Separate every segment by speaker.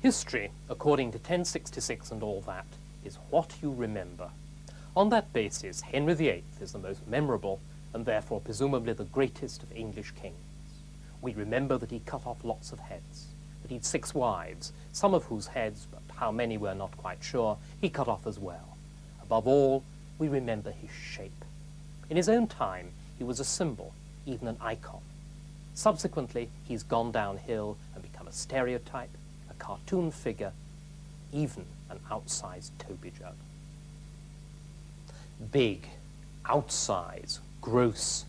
Speaker 1: History, according to 1066 and all that, is what you remember. On that basis, Henry VIII is the most memorable and therefore presumably the greatest of English kings. We remember that he cut off lots of heads, that he had 6 wives, some of whose heads, but how many we're not quite sure, he cut off as well. Above all, we remember his shape. In his own time, he was a symbol, even an icon. Subsequently, he's gone downhill and become a stereotype, a cartoon figure, even an outsized Toby jug. Big, outsize, gross.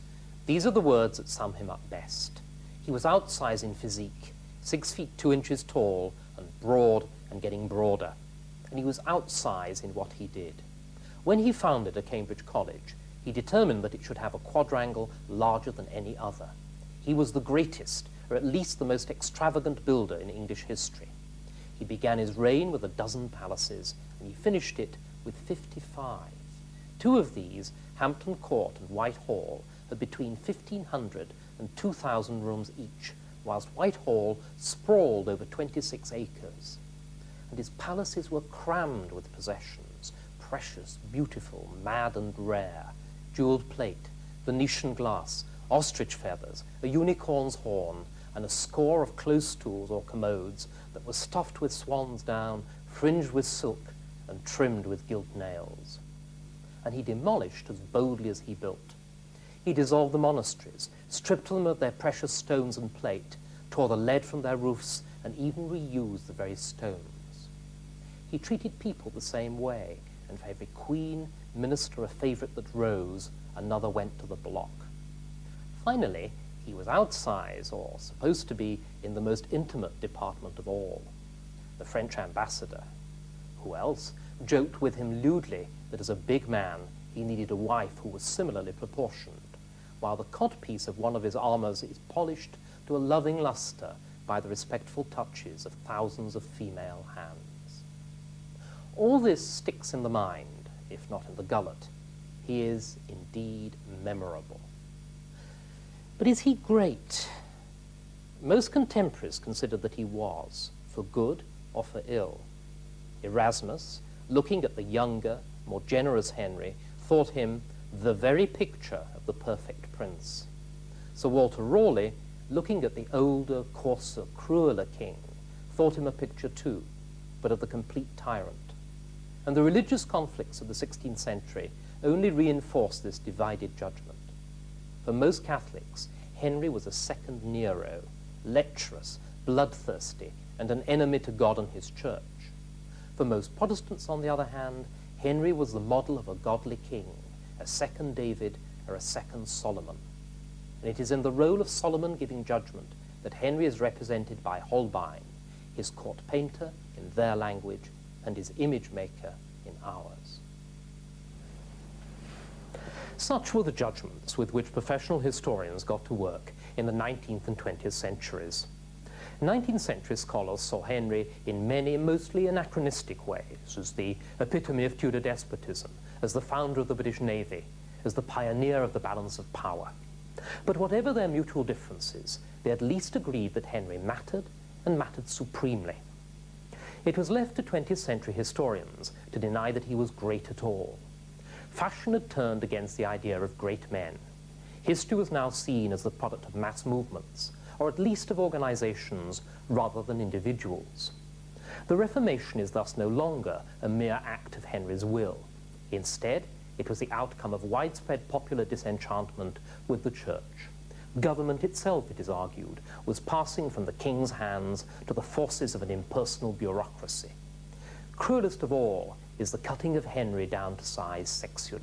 Speaker 1: These are the words that sum him up best. He was outsize in physique, 6 feet 2 inches tall and broad and getting broader. And he was outsize in what he did. When he founded a Cambridge college, he determined that it should have a quadrangle larger than any other. He was the greatest, or at least the most extravagant builder in English history. He began his reign with 12 palaces, and he finished it with 55. 2 of these, Hampton Court and Whitehall, had between 1,500 and 2,000 rooms each, whilst Whitehall sprawled over 26 acres. And his palaces were crammed with possessions, precious, beautiful, mad and rare, jeweled plate, Venetian glass, ostrich feathers, a unicorn's horn, and a score of close stools or commodes that were stuffed with swan's down, fringed with silk, and trimmed with gilt nails. And he demolished as boldly as he built. He dissolved the monasteries, stripped them of their precious stones and plate, tore the lead from their roofs, and even reused the very stones. He treated people the same way, and for every queen, minister, or favourite that rose, another went to the block. Finally, he was outsize, or supposed to be, in the most intimate department of all, the French ambassador. Who else joked with him lewdly that as a big man he needed a wife who was similarly proportioned, while the codpiece of one of his armours is polished to a loving lustre by the respectful touches of thousands of female hands. All this sticks in the mind, if not in the gullet. He is indeed memorable. But is he great? Most contemporaries consider that he was, for good or for ill. Erasmus, looking at the younger, more generous Henry, thought him the very picture of the perfect prince. Sir Walter Raleigh, looking at the older, coarser, crueler king, thought him a picture too, but of the complete tyrant. And the religious conflicts of the 16th century only reinforced this divided judgment. For most Catholics, Henry was a second Nero, lecherous, bloodthirsty, and an enemy to God and his church. For most Protestants, on the other hand, Henry was the model of a godly king, a second David or a second Solomon. And it is in the role of Solomon giving judgment that Henry is represented by Holbein, his court painter in their language, and his image maker in ours. Such were the judgments with which professional historians got to work in the 19th and 20th centuries. 19th century scholars saw Henry in many mostly anachronistic ways, as the epitome of Tudor despotism, as the founder of the British Navy, as the pioneer of the balance of power. But whatever their mutual differences, they at least agreed that Henry mattered, and mattered supremely. It was left to 20th century historians to deny that he was great at all. Fashion had turned against the idea of great men. History was now seen as the product of mass movements, or at least of organizations rather than individuals. The Reformation is thus no longer a mere act of Henry's will. Instead, it was the outcome of widespread popular disenchantment with the church. Government itself, it is argued, was passing from the king's hands to the forces of an impersonal bureaucracy. Cruelest of all is the cutting of Henry down to size sexually.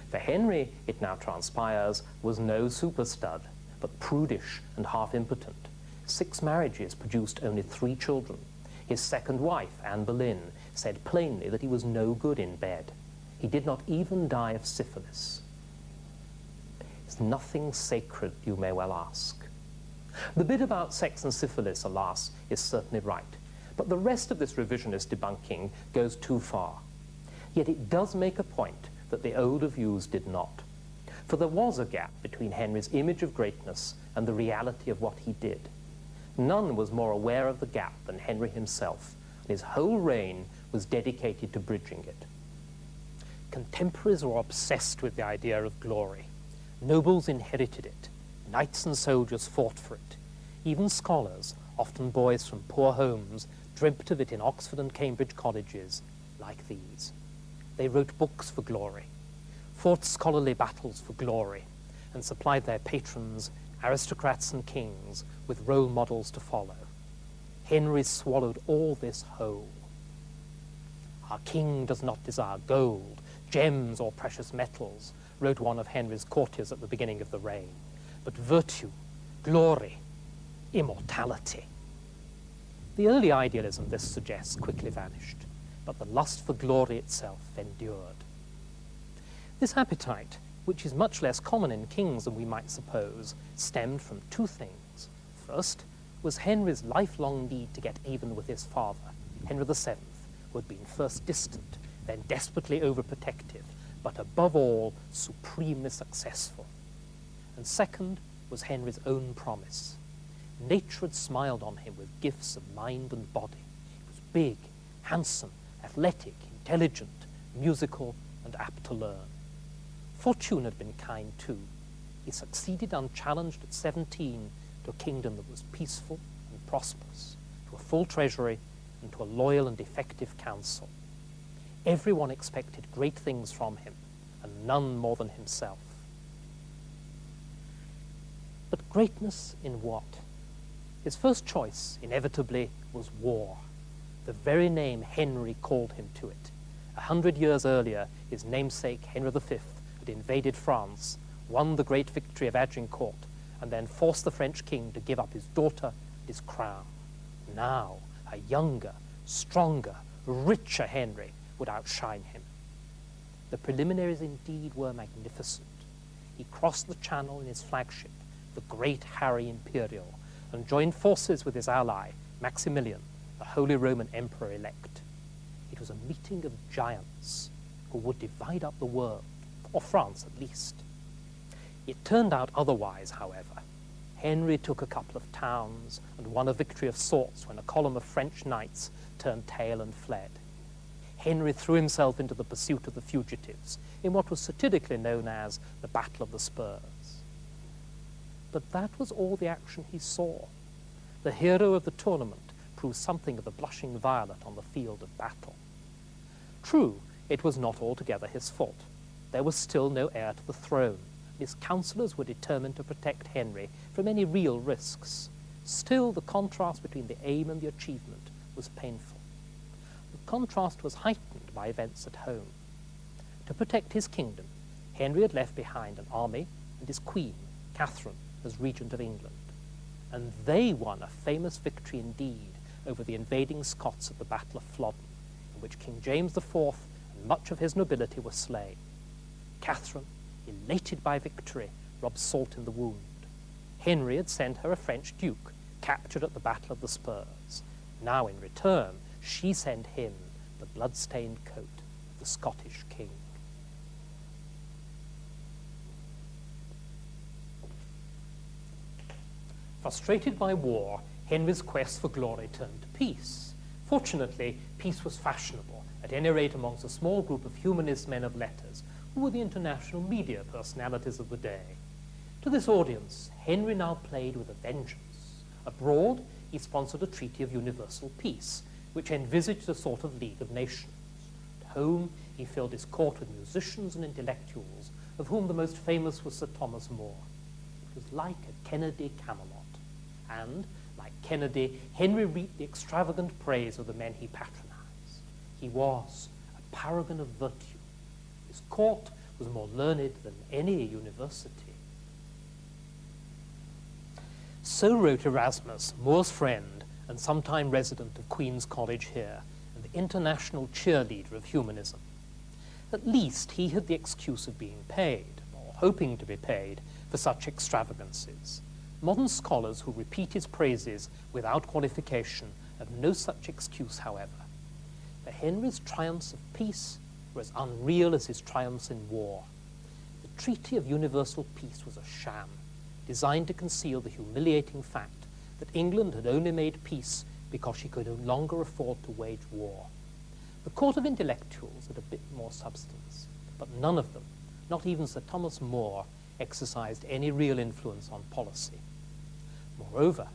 Speaker 1: For Henry, it now transpires, was no super stud, but prudish and half impotent. 6 marriages produced only 3 children. His second wife, Anne Boleyn, said plainly that he was no good in bed. He did not even die of syphilis. Is nothing sacred, you may well ask? The bit about sex and syphilis, alas, is certainly right, but the rest of this revisionist debunking goes too far. Yet it does make a point that the older views did not. For there was a gap between Henry's image of greatness and the reality of what he did. None was more aware of the gap than Henry himself, and his whole reign was dedicated to bridging it. Contemporaries were obsessed with the idea of glory. Nobles inherited it. Knights and soldiers fought for it. Even scholars, often boys from poor homes, dreamt of it in Oxford and Cambridge colleges, like these. They wrote books for glory, fought scholarly battles for glory, and supplied their patrons, aristocrats and kings, with role models to follow. Henry swallowed all this whole. Our king does not desire gold, gems, or precious metals, wrote one of Henry's courtiers at the beginning of the reign, but virtue, glory, immortality. The early idealism this suggests quickly vanished, but the lust for glory itself endured. This appetite, which is much less common in kings than we might suppose, stemmed from two things. First was Henry's lifelong need to get even with his father, Henry VII, who had been first distant, then desperately overprotective, but above all, supremely successful. And second was Henry's own promise. Nature had smiled on him with gifts of mind and body. He was big, handsome, athletic, intelligent, musical, and apt to learn. Fortune had been kind too. He succeeded unchallenged at 17 to a kingdom that was peaceful and prosperous, to a full treasury, and to a loyal and effective council. Everyone expected great things from him, and none more than himself. But greatness in what? His first choice, inevitably, was war. The very name Henry called him to it. 100 years earlier, his namesake, Henry V, had invaded France, won the great victory of Agincourt, and then forced the French king to give up his daughter and his crown. Now, a younger, stronger, richer Henry would outshine him. The preliminaries indeed were magnificent. He crossed the Channel in his flagship, the Great Harry Imperial, and joined forces with his ally, Maximilian, the Holy Roman Emperor-elect. It was a meeting of giants who would divide up the world, or France at least. It turned out otherwise, however. Henry took a couple of towns and won a victory of sorts when a column of French knights turned tail and fled. Henry threw himself into the pursuit of the fugitives in what was satirically known as the Battle of the Spurs. But that was all the action he saw. The hero of the tournament proved something of a blushing violet on the field of battle. True, it was not altogether his fault. There was still no heir to the throne. His councillors were determined to protect Henry from any real risks. Still, the contrast between the aim and the achievement was painful. The contrast was heightened by events at home. To protect his kingdom, Henry had left behind an army and his queen, Catherine, as regent of England. And they won a famous victory indeed over the invading Scots at the Battle of Flodden, in which King James IV and much of his nobility were slain. Catherine, elated by victory, rubbed salt in the wound. Henry had sent her a French duke, captured at the Battle of the Spurs. Now, in return, she sent him the blood-stained coat of the Scottish king. Frustrated by war, Henry's quest for glory turned to peace. Fortunately, peace was fashionable, at any rate amongst a small group of humanist men of letters, who were the international media personalities of the day. To this audience, Henry now played with a vengeance. Abroad, he sponsored a treaty of universal peace, which envisaged a sort of League of Nations. At home, he filled his court with musicians and intellectuals, of whom the most famous was Sir Thomas More. It was like a Kennedy Camelot. And, like Kennedy, Henry reaped the extravagant praise of the men he patronized. He was a paragon of virtue. His court was more learned than any university. So wrote Erasmus, More's friend and sometime resident of Queen's College here, and the international cheerleader of humanism. At least he had the excuse of being paid, or hoping to be paid, for such extravagances. Modern scholars who repeat his praises without qualification have no such excuse, however. For Henry's triumphs of peace were as unreal as his triumphs in war. The Treaty of Universal Peace was a sham, designed to conceal the humiliating fact that England had only made peace because she could no longer afford to wage war. The court of intellectuals had a bit more substance, but none of them, not even Sir Thomas More, exercised any real influence on policy. Moreover,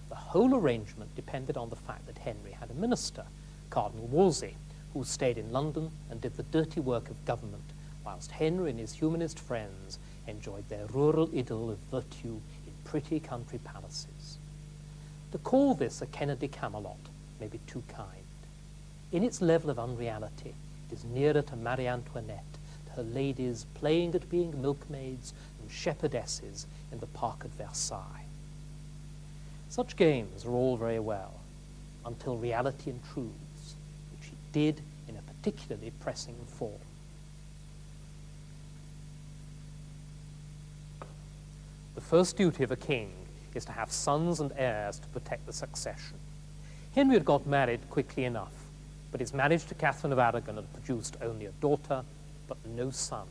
Speaker 1: the whole arrangement depended on the fact that Henry had a minister, Cardinal Wolsey, who stayed in London and did the dirty work of government, whilst Henry and his humanist friends enjoyed their rural idyll of virtue in pretty country palaces. To call this a Kennedy Camelot may be too kind. In its level of unreality, it is nearer to Marie Antoinette, to her ladies playing at being milkmaids and shepherdesses in the park at Versailles. Such games are all very well, until reality intrudes, which it did in a particularly pressing form. The first duty of a king is to have sons and heirs to protect the succession. Henry had got married quickly enough, but his marriage to Catherine of Aragon had produced only a daughter, but no son.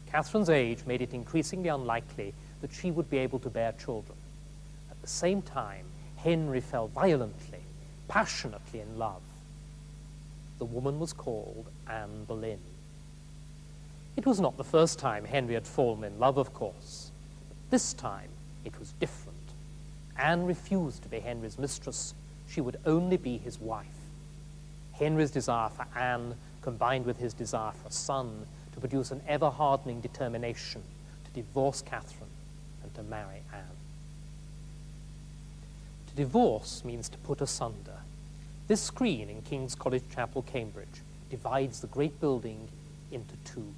Speaker 1: Catherine's age made it increasingly unlikely that she would be able to bear children. At the same time, Henry fell violently, passionately in love. The woman was called Anne Boleyn. It was not the first time Henry had fallen in love, of course. This time, it was different. Anne refused to be Henry's mistress. She would only be his wife. Henry's desire for Anne, combined with his desire for a son, to produce an ever-hardening determination to divorce Catherine and to marry Anne. To divorce means to put asunder. This screen in King's College Chapel, Cambridge, divides the great building into two.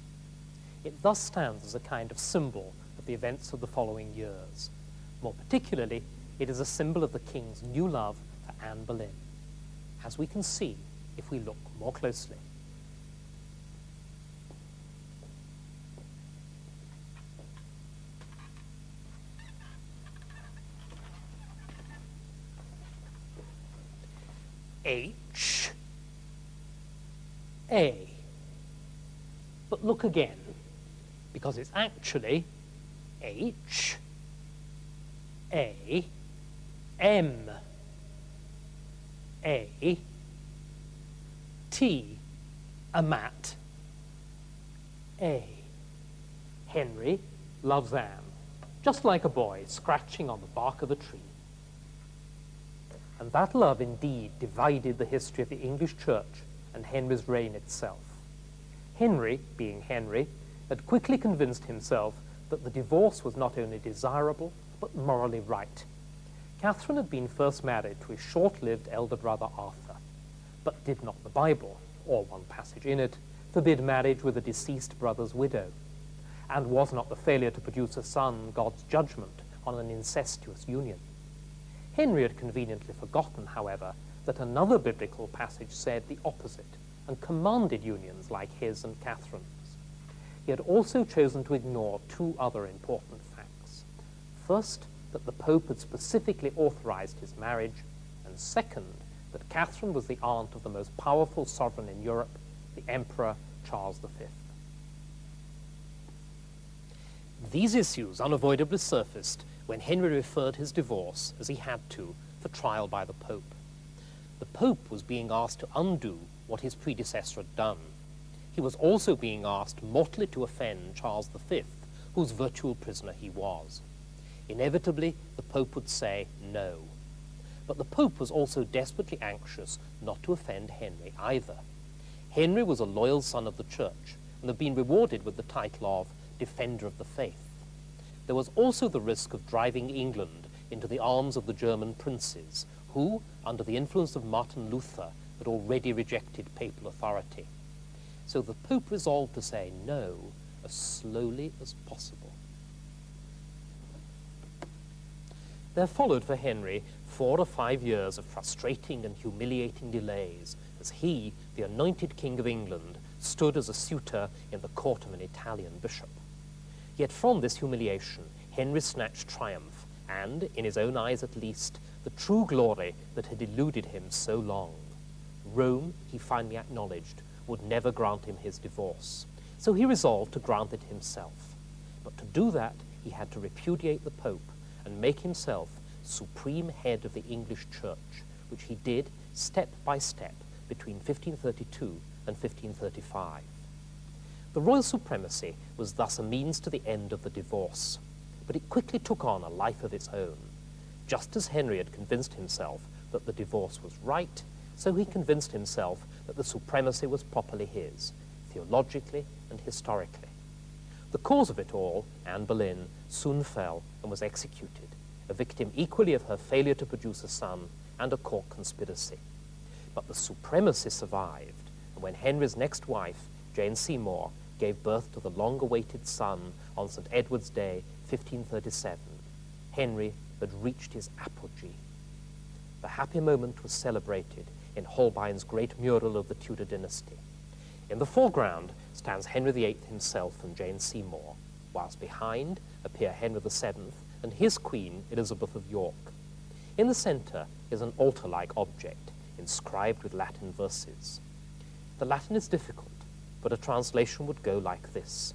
Speaker 1: It thus stands as a kind of symbol of the events of the following years. More particularly, it is a symbol of the king's new love for Anne Boleyn, as we can see if we look more closely. H, A. But look again, because it's actually H, A, M, A, T, a mat, A. Henry loves Anne, just like a boy scratching on the bark of a tree. And that love indeed divided the history of the English church and Henry's reign itself. Henry, being Henry, had quickly convinced himself that the divorce was not only desirable, but morally right. Catherine had been first married to his short-lived elder brother Arthur, but did not the Bible, or one passage in it, forbid marriage with a deceased brother's widow? And was not the failure to produce a son God's judgment on an incestuous union? Henry had conveniently forgotten, however, that another biblical passage said the opposite and commanded unions like his and Catherine's. He had also chosen to ignore two other important facts. First, that the Pope had specifically authorized his marriage, and second, that Catherine was the aunt of the most powerful sovereign in Europe, the Emperor Charles V. These issues unavoidably surfaced when Henry referred his divorce, as he had to, for trial by the Pope. The Pope was being asked to undo what his predecessor had done. He was also being asked mortally to offend Charles V, whose virtual prisoner he was. Inevitably, the Pope would say no. But the Pope was also desperately anxious not to offend Henry either. Henry was a loyal son of the Church and had been rewarded with the title of Defender of the Faith. There was also the risk of driving England into the arms of the German princes, who, under the influence of Martin Luther, had already rejected papal authority. So the Pope resolved to say no as slowly as possible. There followed for Henry 4 or 5 years of frustrating and humiliating delays, as he, the anointed King of England, stood as a suitor in the court of an Italian bishop. Yet from this humiliation, Henry snatched triumph, and, in his own eyes at least, the true glory that had eluded him so long. Rome, he finally acknowledged, would never grant him his divorce, so he resolved to grant it himself. But to do that, he had to repudiate the Pope and make himself supreme head of the English Church, which he did step by step between 1532 and 1535. The royal supremacy was thus a means to the end of the divorce, but it quickly took on a life of its own. Just as Henry had convinced himself that the divorce was right, so he convinced himself that the supremacy was properly his, theologically and historically. The cause of it all, Anne Boleyn, soon fell and was executed, a victim equally of her failure to produce a son and a court conspiracy. But the supremacy survived, and when Henry's next wife, Jane Seymour, gave birth to the long-awaited son on St. Edward's Day, 1537, Henry had reached his apogee. The happy moment was celebrated in Holbein's great mural of the Tudor dynasty. In the foreground stands Henry VIII himself and Jane Seymour, whilst behind appear Henry VII and his queen, Elizabeth of York. In the centre is an altar-like object, inscribed with Latin verses. The Latin is difficult, but a translation would go like this: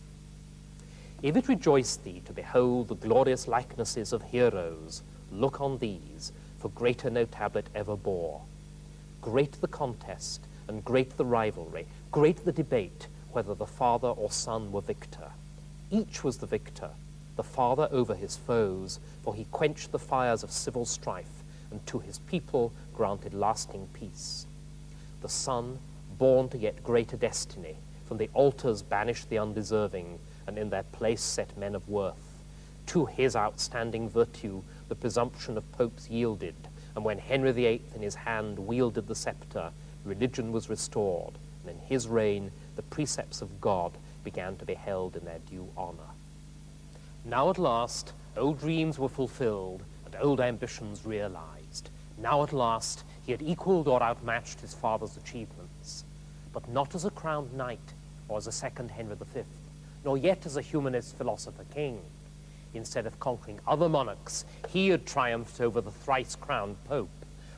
Speaker 1: If it rejoice thee to behold the glorious likenesses of heroes, look on these, for greater no tablet ever bore. Great the contest, and great the rivalry, great the debate, whether the father or son were victor. Each was the victor, the father over his foes, for he quenched the fires of civil strife, and to his people granted lasting peace. The son, born to yet greater destiny, from the altars banished the undeserving, and in their place set men of worth. To his outstanding virtue the presumption of popes yielded, and when Henry VIII in his hand wielded the sceptre, religion was restored, and in his reign the precepts of God began to be held in their due honour. Now at last old dreams were fulfilled and old ambitions realized. Now at last he had equalled or outmatched his father's achievements, but not as a crowned knight or as a second Henry V, nor yet as a humanist philosopher king. Instead of conquering other monarchs, he had triumphed over the thrice-crowned pope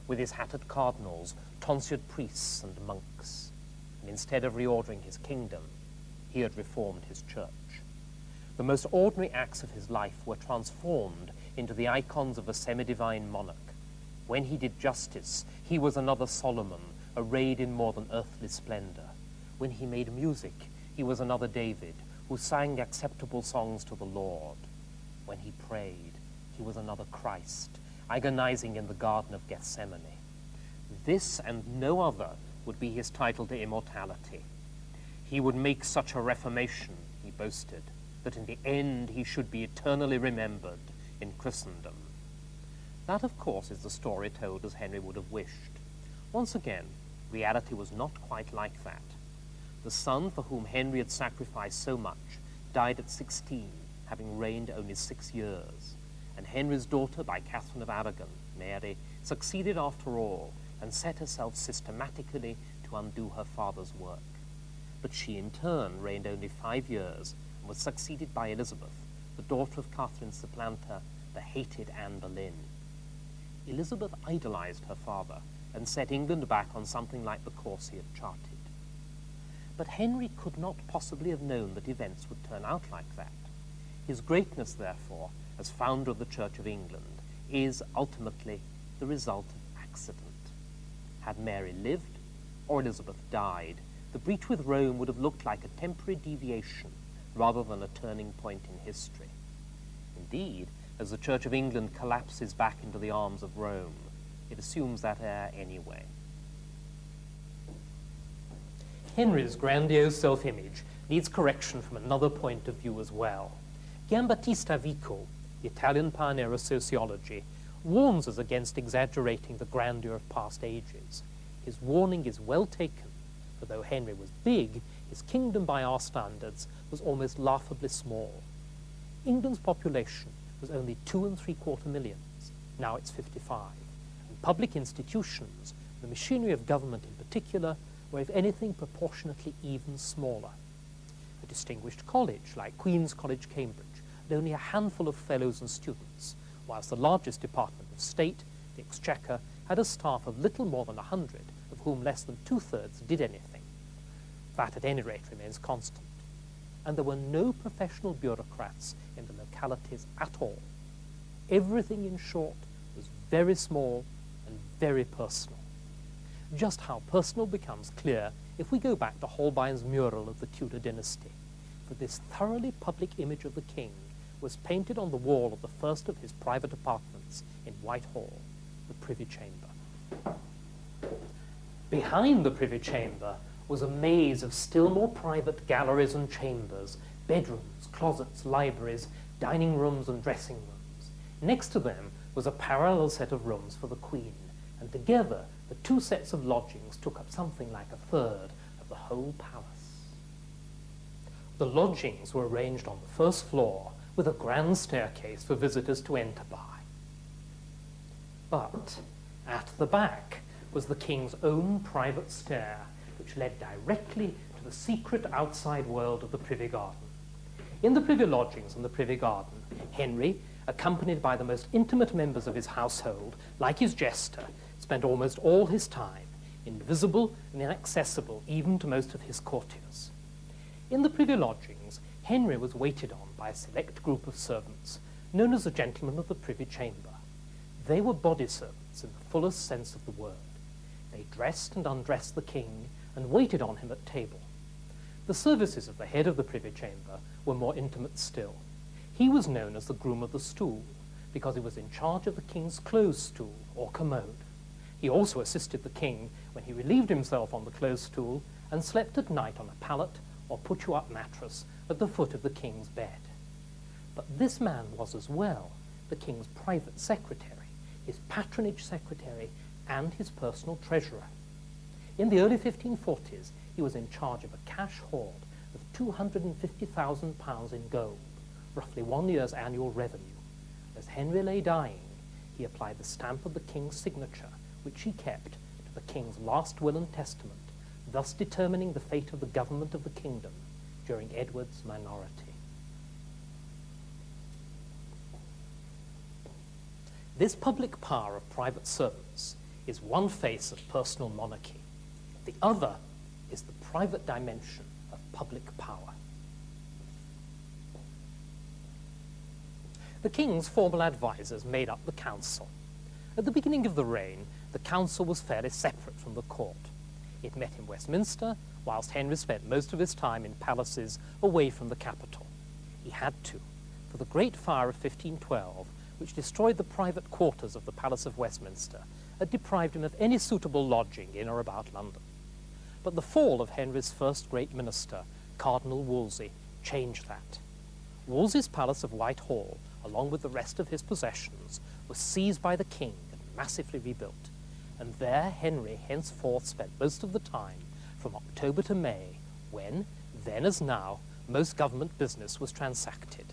Speaker 1: with his hatted cardinals, tonsured priests and monks. And instead of reordering his kingdom, he had reformed his church. The most ordinary acts of his life were transformed into the icons of a semi-divine monarch. When he did justice, he was another Solomon, arrayed in more than earthly splendor. When he made music, he was another David, who sang acceptable songs to the Lord. When he prayed, he was another Christ, agonizing in the Garden of Gethsemane. This and no other would be his title to immortality. He would make such a reformation, he boasted, that in the end he should be eternally remembered in Christendom. That, of course, is the story told as Henry would have wished. Once again, reality was not quite like that. The son for whom Henry had sacrificed so much died at 16, having reigned only 6 years, and Henry's daughter, by Catherine of Aragon, Mary, succeeded after all, and set herself systematically to undo her father's work. But she in turn reigned only 5 years, and was succeeded by Elizabeth, the daughter of Catherine's supplanter, the hated Anne Boleyn. Elizabeth idolized her father, and set England back on something like the course he had charted. But Henry could not possibly have known that events would turn out like that. His greatness, therefore, as founder of the Church of England, is ultimately the result of accident. Had Mary lived, or Elizabeth died, the breach with Rome would have looked like a temporary deviation rather than a turning point in history. Indeed, as the Church of England collapses back into the arms of Rome, it assumes that air anyway. Henry's grandiose self-image needs correction from another point of view as well. Giambattista Vico, the Italian pioneer of sociology, warns us against exaggerating the grandeur of past ages. His warning is well taken, for though Henry was big, his kingdom by our standards was almost laughably small. England's population was only 2¾ millions, now it's 55, and public institutions, the machinery of government in particular, were if anything proportionately even smaller. A distinguished college like Queen's College, Cambridge, had only a handful of fellows and students, whilst the largest department of state, the Exchequer, had a staff of little more than 100, of whom less than 2/3 did anything. That, at any rate, remains constant. And there were no professional bureaucrats in the localities at all. Everything, in short, was very small and very personal. Just how personal becomes clear if we go back to Holbein's mural of the Tudor dynasty, for this thoroughly public image of the king was painted on the wall of the first of his private apartments in Whitehall, the Privy Chamber. Behind the Privy Chamber was a maze of still more private galleries and chambers, bedrooms, closets, libraries, dining rooms and dressing rooms. Next to them was a parallel set of rooms for the Queen, and together the two sets of lodgings took up something like a third of the whole palace. The lodgings were arranged on the first floor with a grand staircase for visitors to enter by. But at the back was the king's own private stair, which led directly to the secret outside world of the Privy Garden. In the Privy Lodgings and the Privy Garden, Henry, accompanied by the most intimate members of his household, like his jester, spent almost all his time, invisible and inaccessible even to most of his courtiers. In the Privy Lodgings, Henry was waited on by a select group of servants, known as the Gentlemen of the Privy Chamber. They were body servants in the fullest sense of the word. They dressed and undressed the king and waited on him at table. The services of the head of the Privy Chamber were more intimate still. He was known as the groom of the stool, because he was in charge of the king's clothes stool or commode. He also assisted the king when he relieved himself on the clothes stool and slept at night on a pallet or put-you-up mattress at the foot of the king's bed. But this man was as well the king's private secretary, his patronage secretary, and his personal treasurer. In the early 1540s, he was in charge of a cash hoard of £250,000 in gold, roughly 1 year's annual revenue. As Henry lay dying, he applied the stamp of the king's signature, which he kept, to the king's last will and testament, thus determining the fate of the government of the kingdom during Edward's minority. This public power of private servants is one face of personal monarchy. The other is the private dimension of public power. The king's formal advisers made up the council. At the beginning of the reign, the council was fairly separate from the court. It met in Westminster, whilst Henry spent most of his time in palaces away from the capital. He had to, for the Great Fire of 1512, which destroyed the private quarters of the Palace of Westminster, had deprived him of any suitable lodging in or about London. But the fall of Henry's first great minister, Cardinal Wolsey, changed that. Wolsey's palace of Whitehall, along with the rest of his possessions, was seized by the king and massively rebuilt, and there Henry henceforth spent most of the time, from October to May, when, then as now, most government business was transacted.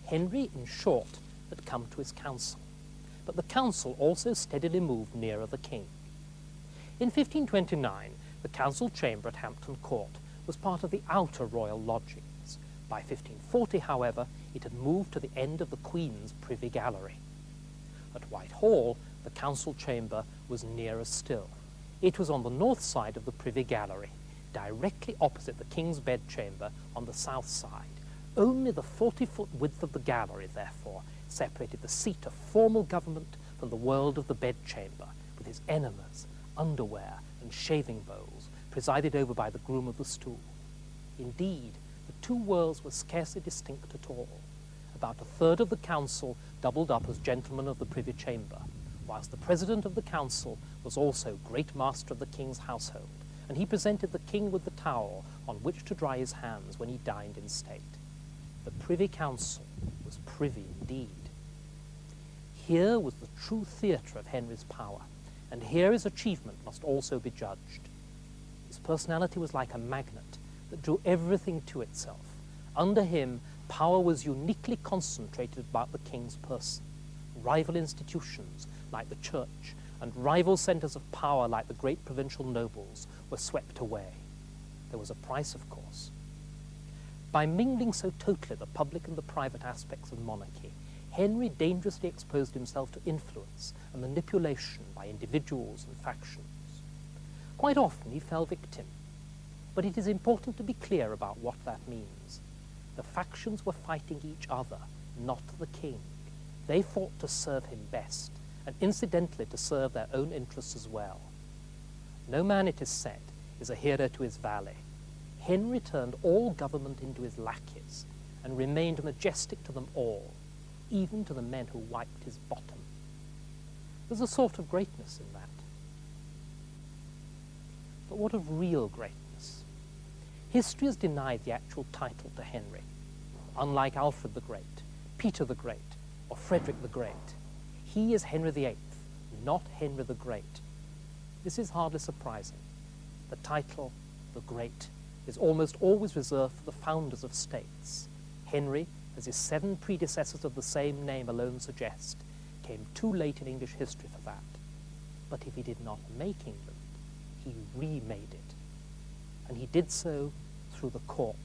Speaker 1: Henry, in short, had come to his council, but the council also steadily moved nearer the king. In 1529, the council chamber at Hampton Court was part of the outer royal lodgings. By 1540, however, it had moved to the end of the Queen's Privy Gallery. At Whitehall, the council chamber was nearer still. It was on the north side of the Privy Gallery, directly opposite the King's bedchamber on the south side. Only the 40-foot width of the gallery, therefore, separated the seat of formal government from the world of the bedchamber, with his enemas, underwear, and shaving bowls, presided over by the groom of the stool. Indeed, the two worlds were scarcely distinct at all. About a third of the council doubled up as gentlemen of the Privy Chamber, whilst the president of the council was also great master of the king's household, and he presented the king with the towel on which to dry his hands when he dined in state. The Privy Council was privy indeed. Here was the true theatre of Henry's power, and here his achievement must also be judged. His personality was like a magnet that drew everything to itself. Under him, power was uniquely concentrated about the king's person. Rival institutions, like the church, and rival centres of power, like the great provincial nobles, were swept away. There was a price, of course. By mingling so totally the public and the private aspects of monarchy, Henry dangerously exposed himself to influence and manipulation by individuals and factions. Quite often he fell victim, but it is important to be clear about what that means. The factions were fighting each other, not the king. They fought to serve him best, and incidentally to serve their own interests as well. No man, it is said, is a hero to his valet. Henry turned all government into his lackeys and remained majestic to them all, even to the men who wiped his bottom. There's a sort of greatness in that. But what of real greatness? History has denied the actual title to Henry. Unlike Alfred the Great, Peter the Great, or Frederick the Great, he is Henry VIII, not Henry the Great. This is hardly surprising. The title, the Great, is almost always reserved for the founders of states. Henry, as his 7 predecessors of the same name alone suggest, came too late in English history for that. But if he did not make England, he remade it. And he did so through the court.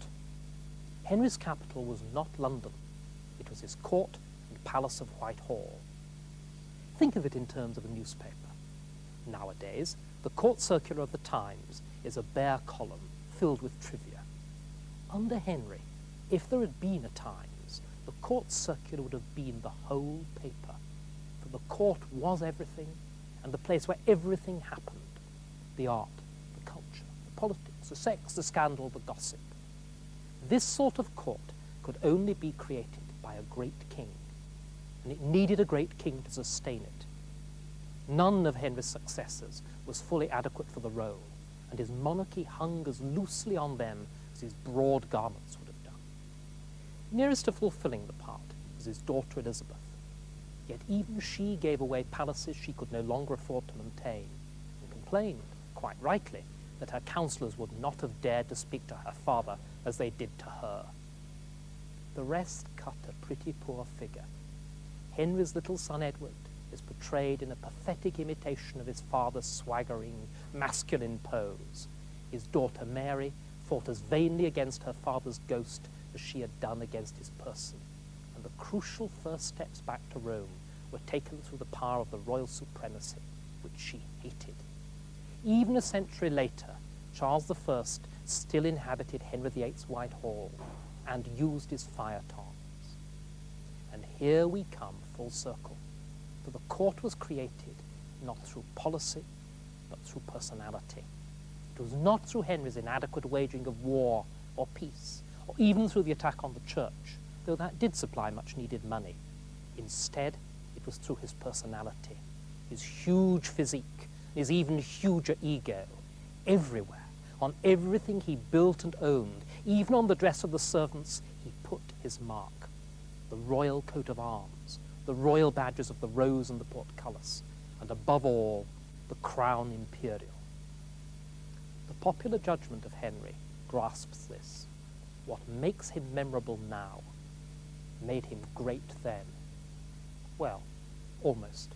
Speaker 1: Henry's capital was not London. It was his court and palace of Whitehall. Think of it in terms of a newspaper. Nowadays, the court circular of the Times is a bare column filled with trivia. Under Henry, if there had been a Times, the court circular would have been the whole paper. For the court was everything, and the place where everything happened. The art, the culture, the politics, the sex, the scandal, the gossip. This sort of court could only be created by a great king, and it needed a great king to sustain it. None of Henry's successors was fully adequate for the role, and his monarchy hung as loosely on them as his broad garments would have done. Nearest to fulfilling the part was his daughter Elizabeth, yet even she gave away palaces she could no longer afford to maintain, and complained, quite rightly, that her counsellors would not have dared to speak to her father as they did to her. The rest cut a pretty poor figure. Henry's little son Edward is portrayed in a pathetic imitation of his father's swaggering, masculine pose. His daughter Mary fought as vainly against her father's ghost as she had done against his person, and the crucial first steps back to Rome were taken through the power of the royal supremacy, which she hated. Even a century later, Charles I still inhabited Henry VIII's Whitehall and used his fire tongs. And here we come full circle, for the court was created not through policy, but through personality. It was not through Henry's inadequate waging of war or peace, or even through the attack on the church, though that did supply much needed money. Instead, it was through his personality, his huge physique, his even huger ego. Everywhere, on everything he built and owned, even on the dress of the servants, he put his mark. The royal coat of arms, the royal badges of the rose and the portcullis, and above all, the crown imperial. The popular judgment of Henry grasps this. What makes him memorable now made him great then. Well, almost.